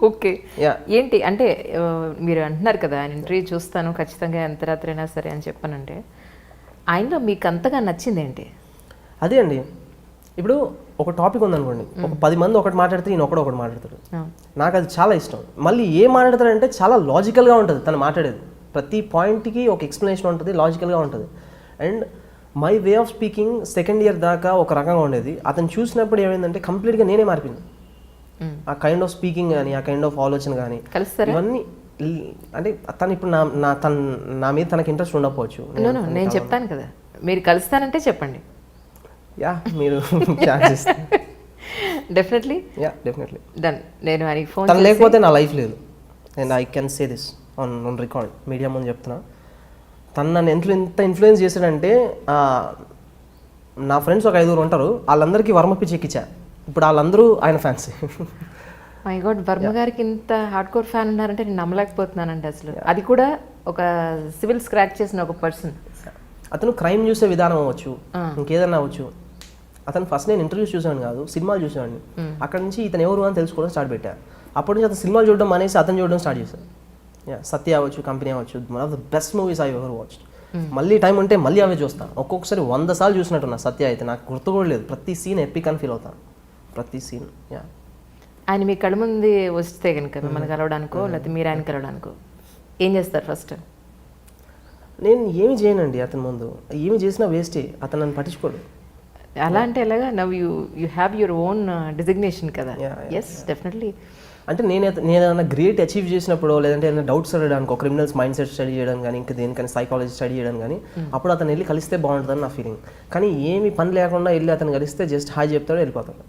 Okay. ఏంటి అంటే మీరు అంటున్నారు కదా ఆయన ఇంటర్వ్యూ చూస్తాను ఖచ్చితంగా ఎంత రాత్రైనా సరే అని చెప్పానంటే ఆయనలో మీకు అంతగా నచ్చింది ఏంటి? అదే అండి, ఇప్పుడు ఒక టాపిక్ ఉందనుకోండి, ఒక 10 మంది ఒకటి మాట్లాడితే ఈయన ఒకటి మాట్లాడతాడు. నాకు అది చాలా ఇష్టం. మళ్ళీ ఏం మాట్లాడతాడంటే చాలా లాజికల్గా ఉంటుంది తను మాట్లాడేది. ప్రతి పాయింట్కి ఒక ఎక్స్ప్లెనేషన్ ఉంటుంది, లాజికల్గా ఉంటుంది. And my way of speaking second year దాకా ఒక రకంగా ఉండేది. అతను చూసినప్పుడు ఏమైందంటే కంప్లీట్గా నేనే మారిపోయింది. ఆ కైండ్ ఆఫ్ స్పీకింగ్ కానీ, ఆ కైండ్ ఆఫ్ ఆలోచన కానీ, ఇవన్నీ అంటే తను ఇప్పుడు నా మీద తనకి ఇంట్రెస్ట్ ఉండకపోవచ్చు. నేను చెప్తాను కదా, మీరు కలుస్తానంటే చెప్పండి. యా, మీరు ఛాన్స్ డెఫినెట్లీ డన్. నేను ఆయనకి ఫోన్ తను లేకపోతే నా లైఫ్ లేదు. And I can say this on record, media ముందు చెప్తున్నా. తను నన్ను ఎంత ఇన్ఫ్లుయెన్స్ చేశాడంటే, నా ఫ్రెండ్స్ ఒక 5 ఉంటారు, వాళ్ళందరికీ వర్మ పిచ్చి ఎక్కించా. ఇప్పుడు వాళ్ళందరూ ఆయన ఫ్యాన్స్. మై గాడ్, వర్మ గారికి ఇంత హార్డ్ కోర్ ఫ్యాన్ ఉన్నారంటే నేను నమ్మలేకపోతున్నానండి అసలు. అది కూడా ఒక సివిల్ స్క్రాచ్ చేసిన ఒక పర్సన్. అతను క్రైమ్ చూసే విధానం అవ్వచ్చు, ఇంకేదన్నా అవ్వచ్చు. అతను ఫస్ట్ నేను ఇంటర్వ్యూస్ చూసాను కాదు, సినిమాలు చూసాను. అక్కడ నుంచి ఇతను ఎవరు అని తెలుసుకోవడం స్టార్ట్ పెట్టా. అప్పటి నుంచి అతను సినిమాలు చూడడం అనేసి అతను చూడడం స్టార్ట్ చేశాను. సత్య అవ్వచ్చు, కంపెనీ అవ్వచ్చు, one of the best movies I ever watched. మళ్ళీ టైం ఉంటే మళ్ళీ అవే చూస్తాను. ఒక్కొక్కసారి 100 సార్లు చూసినట్టున్నా. సత్య అయితే నాకు గుర్తు కూడా లేదు. ప్రతి సీన్ ఎపిక్ అని ఫీల్ అవుతాను, ప్రతి సీన్. ఆయన మీ కళ్ళ ముందు వస్తే కనుక మిమ్మల్ని కలవడానికో లేకపోతే మీరు ఆయన కలవడానికో ఏం చేస్తారు ఫస్ట్? నేను ఏమి చేయనండి అతని ముందు. ఏమి చేసినా వేస్టే, అతను నన్ను పట్టించుకోడు. అలా అంటే ఎలాగా? Now you have your own designation కదా. Yes, definitely. అంటే నేను ఏదైనా గ్రేట్ అచీవ్ చేసినప్పుడు, లేదంటే ఏదైనా డౌట్స్ అడగడానికి, ఒక క్రిమినల్స్ మైండ్ సెట్ స్టడీ చేయడం కానీ, ఇంకా దేనికని సైకాలజీ స్టడీ చేయడం కానీ, అప్పుడు అతను వెళ్ళి కలిస్తే బాగుంటుందని నా ఫీలింగ్. కానీ ఏమి పని లేకుండా వెళ్ళి అతను కలిస్తే జస్ట్ హాయ్ చెప్తాడు, వెళ్ళిపోతాడు.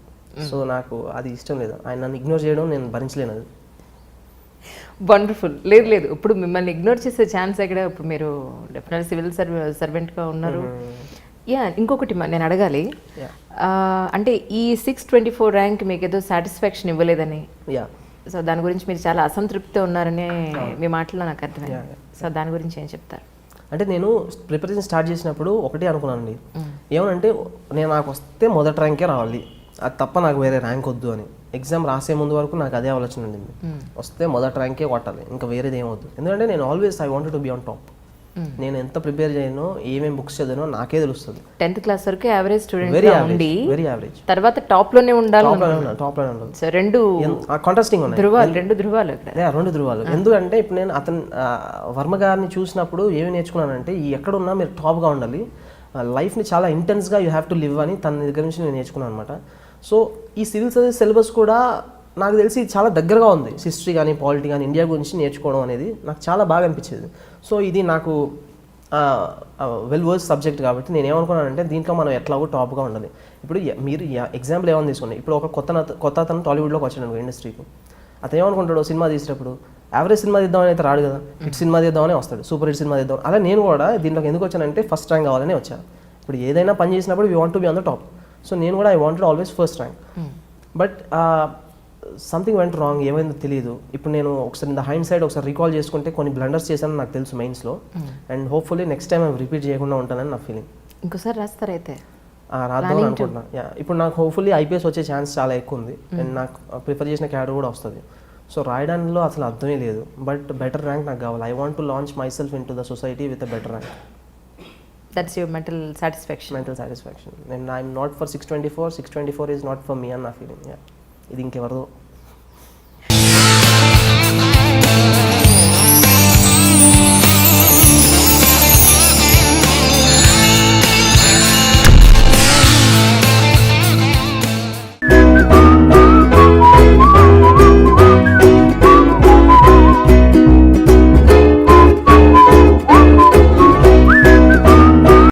సో నాకు అది ఇష్టం లేదు. ఆయన నన్ను ఇగ్నోర్ చేయడం నేను భరించలేను. అది వండర్ఫుల్. లేదు, ఇప్పుడు మిమ్మల్ని ఇగ్నోర్ చేసే ఛాన్స్ ఎక్కడ? ఇప్పుడు మీరు డెఫినెట్ సివిల్ సర్వెంట్గా ఉన్నారు. ఇంకొకటి నేను అడగాలి, అంటే ఈ 624 ర్యాంక్ మీకు ఏదో సాటిస్ఫాక్షన్ ఇవ్వలేదని, సో దాని గురించి మీరు చాలా అసంతృప్తితో ఉన్నారని మీ మాటల్లో నాకు అర్థమైంది. సో దాని గురించి ఏం చెప్తారు? అంటే నేను ప్రిపరేషన్ స్టార్ట్ చేసినప్పుడు ఒకటే అనుకున్నానండి, ఏమనంటే నాకు వస్తే మొదటి ర్యాంకే రావాలి, అది తప్ప నాకు వేరే ర్యాంక్ వద్దు అని. ఎగ్జామ్ రాసే ముందు వరకు నాకు అదే ఆలోచన ఉండింది, వస్తే మొదటి ర్యాంకే కొట్టాలి, ఇంకా వేరేది ఏమవుద్దు. ఎందుకంటే నేను always I wanted to be on top. నేను ఎంత ప్రిపేర్ చేయను, ఏమేమి బుక్స్ చదివానో నాకే తెలుస్తుంది. 10th క్లాస్ వరకు యావరేజ్ స్టూడెంట్, వెరీ యావరేజ్. తర్వాత టాప్ లోనే ఉండాలి. సో రెండు కాంట్రాస్టింగ్ ఉన్నాయి, రెండు ధృవాలు. ఎందుకంటే ఇప్పుడు నేను అతను వర్మ గారిని చూసినప్పుడు ఏమి నేర్చుకున్నానంటే, ఈ ఎక్కడున్నా మీరు టాప్గా ఉండాలి, లైఫ్ని చాలా ఇంటెన్స్గా యూ హ్యావ్ టు లివ్ అని తన దగ్గర నుంచి నేను నేర్చుకున్నాను అనమాట. సో ఈ సివిల్ సర్వీస్ సిలబస్ కూడా నాకు తెలిసి చాలా దగ్గరగా ఉంది. హిస్టరీ కానీ, పాలిటీ కానీ, ఇండియా గురించి నేర్చుకోవడం అనేది నాకు చాలా బాగా అనిపించేది. సో ఇది నాకు వెల్ వర్స్ సబ్జెక్ట్ కాబట్టి నేను ఏమనుకున్నానంటే, దీంట్లో మనం ఎట్లాగో టాప్గా ఉండాలి. ఇప్పుడు మీరు ఎగ్జాంపుల్ ఏమైనా తీసుకోండి, ఇప్పుడు ఒక కొత్త అతను టాలీవుడ్లోకి వచ్చాడు ఇండస్ట్రీకి. అతను ఏమనుకుంటాడు, సినిమా తీసేటప్పుడు యావరేజ్ సినిమా తీద్దామని అయితే రాడు కదా, హిట్ సినిమా తీద్దామని వస్తాడు, సూపర్ హిట్ సినిమా తీద్దాం. అలా నేను కూడా దీంట్లోకి ఎందుకు వచ్చానంటే, ఫస్ట్ ర్యాంక్ కావాలని వచ్చాను. ఇప్పుడు ఏదైనా పని చేసినప్పుడు we want to be on the top. So నేను కూడా I wanted always first rank. But something went wrong, ఏమైందో తెలియదు. ఇప్పుడు నేను ఒకసారి ఇన్ ద హైండ్ సైడ్ ఒకసారి రీకాల్ చేసుకుంటే కొన్ని బ్లండర్స్ చేశానని నాకు తెలుసు మెయిన్స్లో. అండ్ హోప్ఫుల్లీ నెక్స్ట్ టైం అవి రిపీట్ చేయకుండా ఉంటానని నా ఫీలింగ్. ఇంకోసారి రాస్తారైతే రాద్దామని అనుకుంటున్నా. ఇప్పుడు నాకు హోప్ఫుల్లీ ఐపీఎస్ వచ్చే ఛాన్స్ చాలా ఎక్కువ ఉంది. అండ్ నాకు ప్రిఫర్ చేసిన క్యాడర్ కూడా వస్తుంది. సో రాయడంలో అసలు అర్థమే లేదు. బట్ బెటర్ ర్యాంక్ నాకు కావాలి. I want to launch my self in to the society with a better rank. That's your mental satisfaction. And I'm not for 624 is not for me అని నా feeling. ఇది ఇంకెవరిదో.